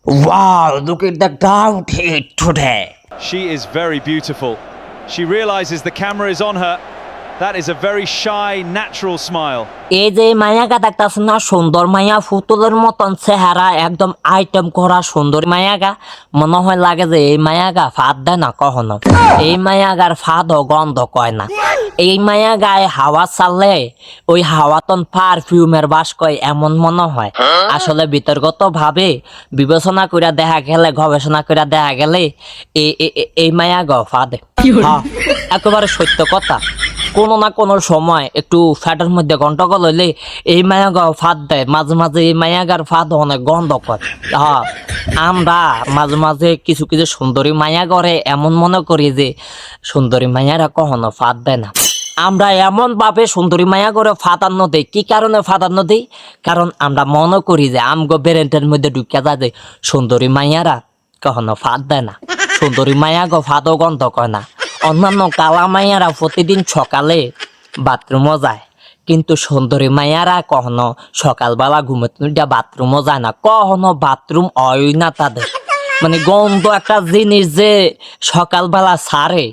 Wow, look at the outfit today. She is very beautiful. She realizes the camera is on her. That is a very shy, natural smile. এই যে মায়াগা দেখতেছেন না, সুন্দর মায়া, ফুতুলের মতন চেহারা, একদম আইটেম করা সুন্দর মায়াগা। মনে হয় লাগে যে এই মায়াগা ফাঁদ দেয় না কখনো। এই মায়াগার ফাঁদ ও গন্ধ কয় না। এই মায়াগায় হাওয়া চাললে ওই হাওয়াতন পারফিউমের বাস কয় এমন মনে হয়। আসলে বিতর্কত ভাবে বিবেচনা করে দেখা গেলে, গবেষণা করে দেখা গেলে এই মায়াগা ফাঁদে। একেবারে সত্য কথা। কোনো না কোনো সময় একটু ফ্যাটের মধ্যে গন্ডগোল হইলে এই মায়াগাও ফাঁদ দেয়। মাঝে মাঝে এই মায়াগার ফাঁদ অনেক গন্ধ করে। আমরা মাঝে মাঝে কিছু কিছু সুন্দরী মায়া করে এমন মনে করি যে সুন্দরী মায়ারা কখনো ফাঁদ দেয় না। আমরা এমন ভাবে সুন্দরী মায়া করে ফাঁদান্ন দেই। কি কারণে ফাঁদান্ন দেই? কারণ আমরা মনে করি যে আমগো ব্রেনের মধ্যে ঢুকে যায় যে সুন্দরী মায়ারা কখনো ফাঁদ দেয় না, সুন্দরী মায়াগো ফাঁদও গন্ধ করে না। অন্যান্য কালা মাইয়ারা প্রতিদিন সকালে বাথরুমও যায়, কিন্তু সুন্দরী মাইয়ারা কখনো সকালবেলা ঘুমোতে বাথরুমও যায় না, কখনো বাথরুম হয় না তাদের। মানে গন্ধ একটা জিনিস যে সকালবেলা ছাড়ে,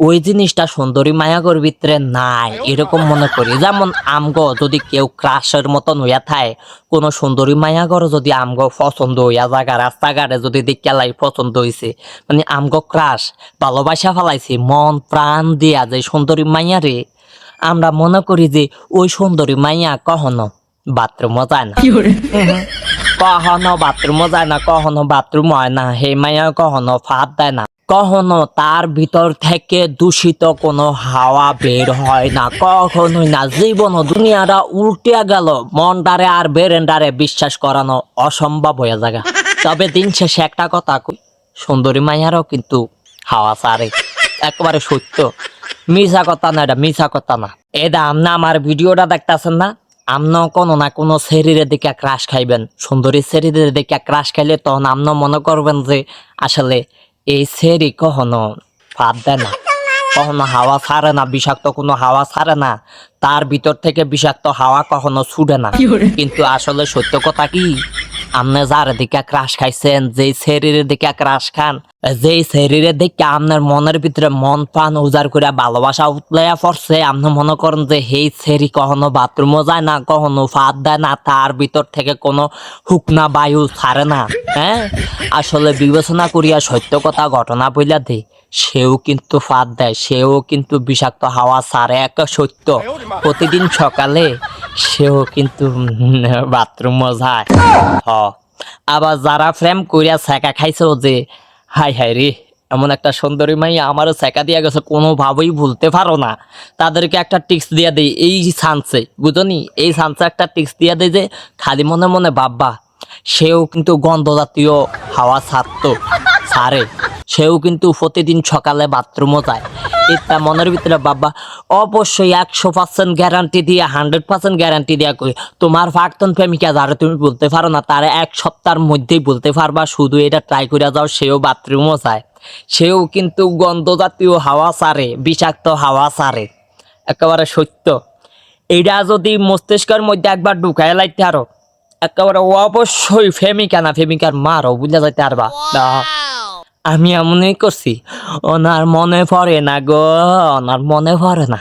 ওই জিনিসটা সুন্দরী মায়াগর ভিতরে নাই এরকম মনে করি। যেমন আমগো যদি কেউ ক্রাশের মতন হইয়া থাকে, কোনো সুন্দরী মায়াগর যদি আমগো পছন্দ হইয়া জায়গা রাস্তাঘাটে যদি দেখালাই পছন্দ হয়েছে, মানে আমগো ক্রাশ ভালোবাসা ফেলাইছে মন প্রাণ দিয়া যে সুন্দরী মাইয়ারে, আমরা মনে করি যে ওই সুন্দরী মাইয়া কখনো বাথরুমও যায় না, কখনো বাথরুমও যায় না, কখনো বাথরুম হয় না। হে মাইয়া কখনো ফাঁদ দেয় না, কখনো তার ভিতর থেকে দূষিত কোনো হাওয়া বের হয় না, কখনোই না। জীবন দুনিয়াটা উল্টিয়া গেল, মনটারে আর বেরেন্ডারে বিশ্বাস করানো অসম্ভব হয়ে যায়। তবে দিন শেষে একটা কথা কই, সুন্দরী মাইয়ারও কিন্তু হাওয়া ছাড়ে, একেবারে সত্য, মিছা কথা না, এটা মিছা কথা না। এটা আমনা আমার ভিডিওটা দেখতেছেন না, আমনা কোনো না কোনো শরীরের দিকে ক্রাশ খাইবেন, সুন্দরী শরীরের দিকে ক্রাশ খাইলে তখন আমনা মনে করবেন যে আসলে এই সেরি কখনো ফাঁদ দেয় না, কখনো হাওয়া ছাড়ে না, বিষাক্ত কোনো হাওয়া ছাড়ে না, তার ভিতর থেকে বিষাক্ত হাওয়া কখনো ছুটে না। কিন্তু আসলে সত্য কথা কি, আপনি যার দিকে ক্রাশ খাইছেন, যেই শরীরের দিকে ক্রাশ খান, যেই শরীরের দিকে আপনার মনের ভিতরে মন প্রাণ উজাড় করে ভালোবাসা উতলাইয়া পড়ছে, আপনি মনে করেন যে এই সেরি কখনো বাথরুমও যায় না, কখনো ফাঁদ দেয় না, তার ভিতর থেকে কোনো হুকনা বায়ু ছাড়ে না। হ্যাঁ, আসলে বিবেচনা করিয়া সত্য কথা ঘটনা বইলা দেই, সেও কিন্তু ফাঁদ দেয়, সেও কিন্তু বিষাক্ত হাওয়া ছাড়ে, এক সত্য। প্রতিদিন সকালে সেও কিন্তু বাথরুমও যায়। আবার যারা প্রেম করিয়া সেকা খাইছে যে হাই হাই রে, এমন একটা সুন্দরী মাইয়া আমারও সেকা দিয়া গেছে, কোনোভাবেই ভুলতে পারো না, তাদেরকে একটা টিক্স দিয়া দেই এই চান্সে, বুঝনি, এই চান্সে একটা টিক্স দিয়া দেয় যে খালি মনে মনে ভাববা সেও কিন্তু গন্ধ জাতীয় হাওয়া ছাড়ে, সেও কিন্তু প্রতিদিন সকালে বাথরুমও যায়। এটা মনের ভিতরে বাবা অবশ্যই 100% গ্যারান্টি দিয়ে, 100% গ্যারান্টি দিয়া করি, তোমার প্রাক্তন প্রেমিকা যারা তুমি বলতে পারো না, তারা 1 সপ্তাহের মধ্যেই বলতে পারবা। শুধু এটা ট্রাই করে যাও, সেও বাথরুমও যায়, সেও কিন্তু গন্ধ জাতীয় হাওয়া ছাড়ে, বিষাক্ত হাওয়া ছাড়ে, একেবারে সত্য। এইটা যদি মস্তিষ্কের মধ্যে একবার ঢুকাই লাইতে আরো, একেবারে অবশ্যই প্রেমিকার মারও বুঝা যাইতে পারবা। আমি এমনই করছি, ওনার মনে পড়ে না গো, ওনার মনে পড়ে না।